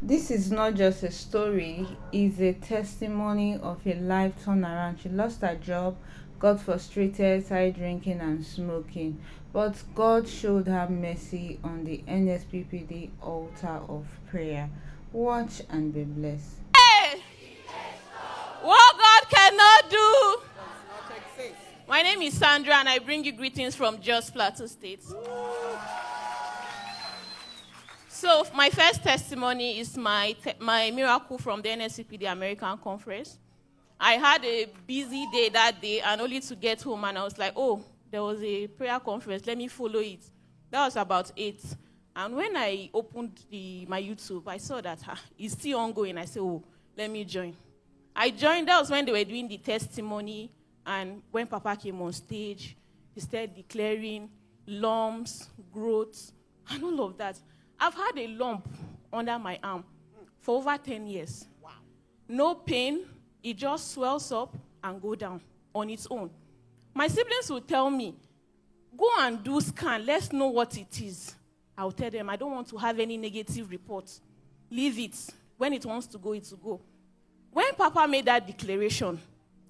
This is not just a story, it's a testimony of a life turnaround. She lost her job, got frustrated, started drinking and smoking. But God showed her mercy on the NSPPD altar of prayer. Watch and be blessed. Hey! What God cannot do. My name is Sandra and I bring you greetings from Jos Plateau State. So my first testimony is my miracle from the NSPPD American Conference. I had a busy day that day and only to get home and I was like, oh, there was a prayer conference, let me follow it. That was about 8. And when I opened my YouTube, I saw that it's still ongoing. I said, oh, let me join. I joined, that was when they were doing the testimony, and when Papa came on stage, he started declaring lumps, growths, and all of that. I've had a lump under my arm for over 10 years. Wow. No pain, it just swells up and go down on its own. My siblings will tell me, go and do scan, let's know what it is. I'll tell them, I don't want to have any negative reports. Leave it. When it wants to go, it will go. When Papa made that declaration,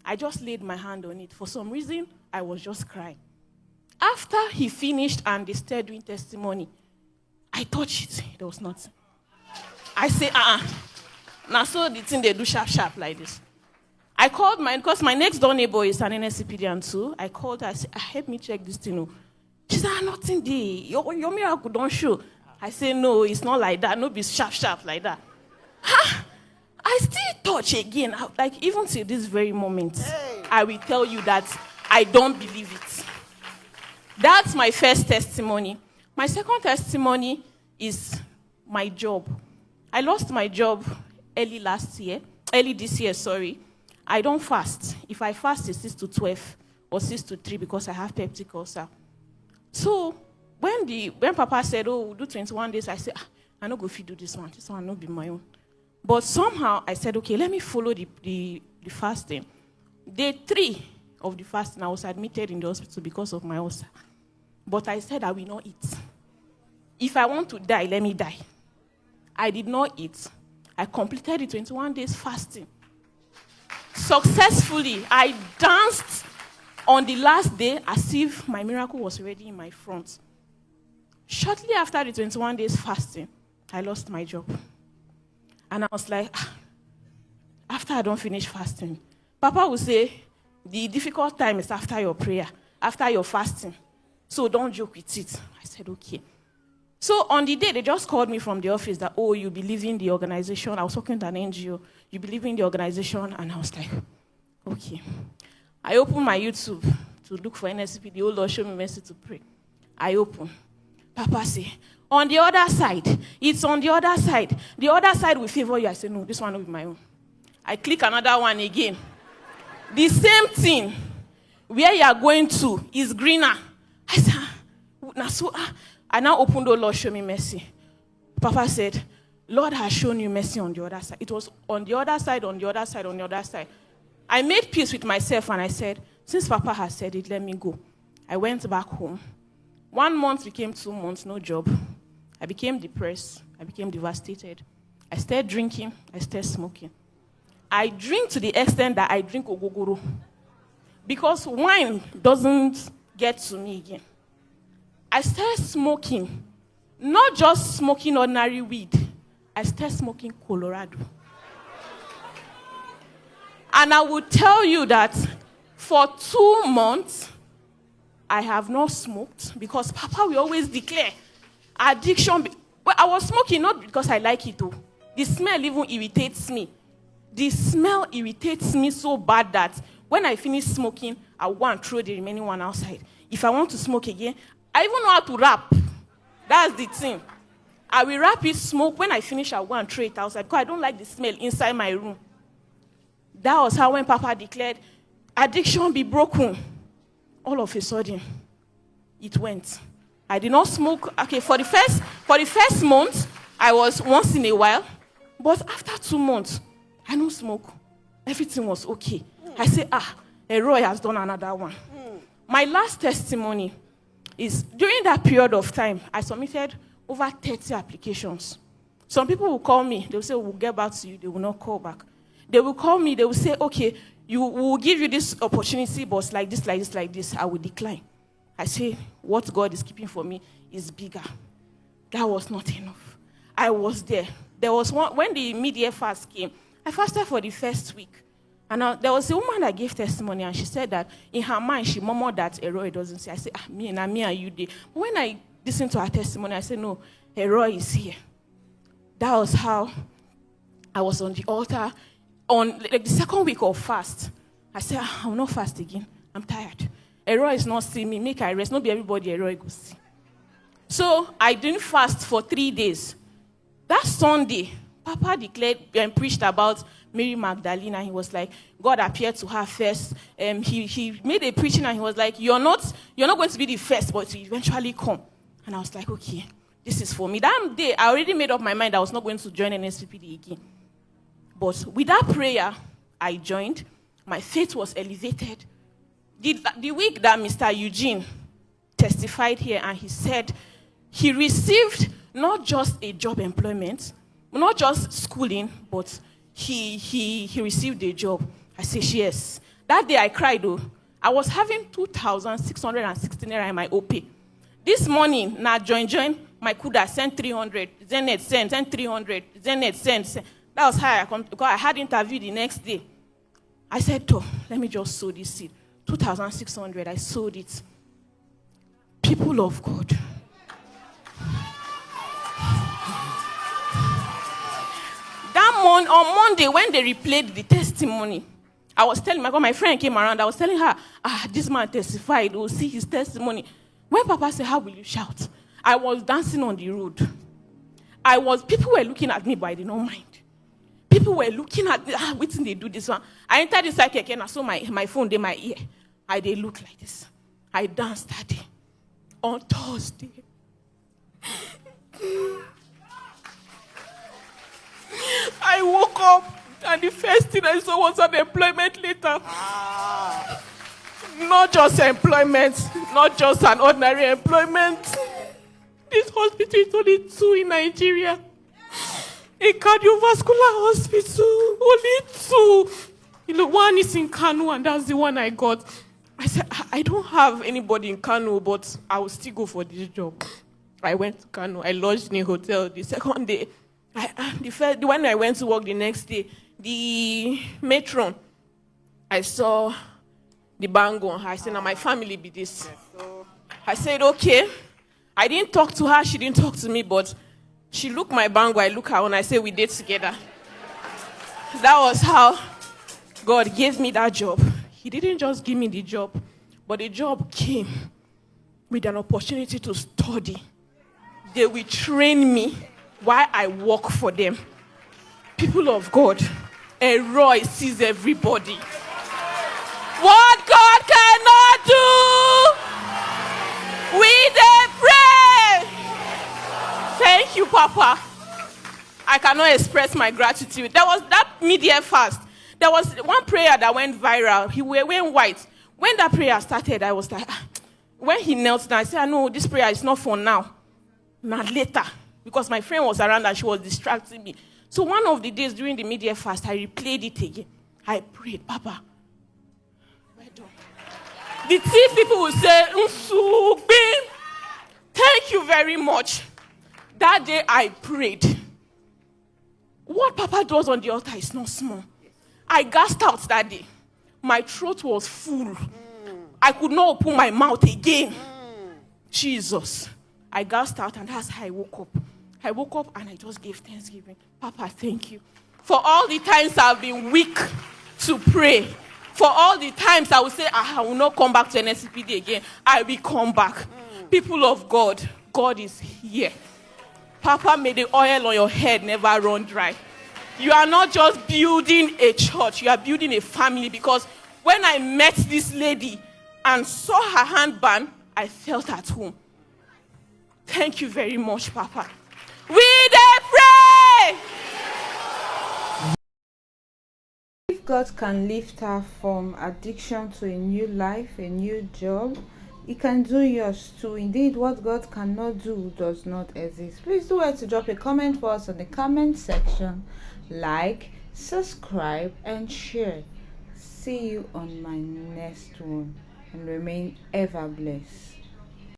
I just laid my hand on it. For some reason, I was just crying. After he finished and they started doing testimony, I touched it. There was nothing. I say, Now, so the thing they do sharp like this. I called because my next door neighbor is an NSPPD too. I called her, I said, help me check this thing. She said, nothing there. Your miracle don't show. I say, no, it's not like that. No, be sharp like that. I still touch again. Like, even till this very moment, I will tell you that I don't believe it. That's my first testimony. My second testimony is my job. I lost my job early this year. I don't fast. If I fast, it's 6 to 12 or 6 to 3 because I have peptic ulcer. So when Papa said, oh, we'll do 21 days, I said, I no go fit do this one. This one no be my own. But somehow I said, okay, let me follow the fasting. Day 3 of the fasting, I was admitted in the hospital because of my ulcer. But I said I will not eat. If I want to die, let me die. I did not eat. I completed the 21 days fasting. Successfully, I danced on the last day as if my miracle was already in my front. Shortly after the 21 days fasting, I lost my job. And I was like, after I don't finish fasting, Papa will say, the difficult time is after your prayer, after your fasting. So don't joke with it. I said, okay. So on the day, they just called me from the office that, oh, you believe in the organization. I was talking to an NGO. You believe in the organization? And I was like, okay. I opened my YouTube to look for NSPPD. Oh, Lord, show me mercy to pray. I open. Papa say, on the other side. It's on the other side. The other side will favor you. I say, no, this one will be my own. I click another one again. The same thing. Where you are going to is greener. I said, I now opened, oh Lord, show me mercy. Papa said, Lord has shown you mercy on the other side. It was on the other side, on the other side, on the other side. I made peace with myself and I said, since Papa has said it, let me go. I went back home. 1 month became 2 months, no job. I became depressed. I became devastated. I started drinking. I started smoking. I drink to the extent that I drink ogogoro. Because wine doesn't get to me again. I started smoking. Not just smoking ordinary weed. I started smoking Colorado. And I will tell you that for 2 months, I have not smoked because Papa will always declare addiction. Well, I was smoking not because I like it though. The smell even irritates me. The smell irritates me so bad that when I finish smoking, I will go and throw the remaining one outside. If I want to smoke again, I even know how to wrap. That's the thing. I will wrap it, smoke. When I finish, I'll go and throw it outside because I don't like the smell inside my room. That was how when Papa declared, addiction be broken. All of a sudden, it went. I did not smoke. Okay, for the first month, I was once in a while. But after 2 months, I don't smoke. Everything was okay. I say, Roy has done another one. My last testimony is, during that period of time, I submitted over 30 applications Some people will call me. They will say, we'll get back to you. They will not call back. They will call me. They will say, okay, we'll give you this opportunity, but like this, like this, like this, I will decline. I say, what God is keeping for me is bigger. That was not enough. I was there. There was one, when the mid-year fast came, I fasted for the first week. And there was a woman that gave testimony, and she said that in her mind, she murmured that Eroi doesn't say. I said, me and you did. But when I listened to her testimony, I said, no, Eroi is here. That was how I was on the altar. On like the second week of fast, I said, I will not fast again. I'm tired. Eroi is not seeing me. Make I rest. Not be everybody Eroi go see. So I didn't fast for 3 days. That Sunday, Papa declared and preached about Mary Magdalene, and he was like, God appeared to her first. He made a preaching, and he was like, you're not going to be the first, but you eventually come. And I was like, okay, this is for me. That day, I already made up my mind I was not going to join NSPPD again. But with that prayer, I joined. My faith was elevated. The week that Mr. Eugene testified here, and he said he received not just a job employment, not just schooling, but he received a job. I said, yes. That day I cried, though. I was having 2,660 naira in my OP. This morning, now join, my Kuda sent 300, Zenet sent 300, Zenet sent. That was how I come, because I had interview the next day. I said, oh, let me just sow this seed. 2,600, I sowed it. People of God. On Monday, when they replayed the testimony, I was telling my friend came around, I was telling her, this man testified, we'll see his testimony. When Papa said, how will you shout? I was dancing on the road. People were looking at me, but I did not mind. People were looking at me, wait till they do this one. I entered the cycle and I saw my phone in my ear. They look like this. I danced that day. On Thursday. I woke up and the first thing I saw was unemployment letter. Not just employment, not just an ordinary employment. This hospital is only 2 in Nigeria. A cardiovascular hospital, only 2. One is in Kano, and that's the one I got. I said, I don't have anybody in Kano, but I will still go for this job. I went to Kano. I lodged in a hotel the second day. When I went to work the next day, the matron, I saw the bango on her. I said, now my family be this. I said, okay. I didn't talk to her. She didn't talk to me, but she looked my bango. I look her and I said, we did together. That was how God gave me that job. He didn't just give me the job, but the job came with an opportunity to study. They will train me while I work for them. People of God, Eroi sees everybody. What God cannot do, we dey pray. Thank you, Papa. I cannot express my gratitude. There was that mid-year fast. There was one prayer that went viral. He went white. When that prayer started, I was like, when he knelt down, I said, no, this prayer is not for now. Not later. Because my friend was around and she was distracting me. So one of the days during the mid-year fast, I replayed it again. I prayed, Papa. Well done. The thief people will say, Nsubin, thank you very much. That day I prayed. What Papa does on the altar is not small. I gasped out that day. My throat was full. I could not open my mouth again. Jesus. I gasped out, and that's how I woke up. I woke up and I just gave thanksgiving. Papa, thank you. For all the times I've been weak to pray. For all the times I will say, I will not come back to NSPPD again. I will come back. People of God, God is here. Papa, may the oil on your head never run dry. You are not just building a church, you are building a family, because when I met this lady and saw her handband, I felt at home. Thank you very much, Papa. We dey pray! If God can lift her from addiction to a new life, a new job, He can do yours too. Indeed, what God cannot do does not exist. Please do well to drop a comment for us on the comment section. Like, subscribe, and share. See you on my next one, and remain ever blessed.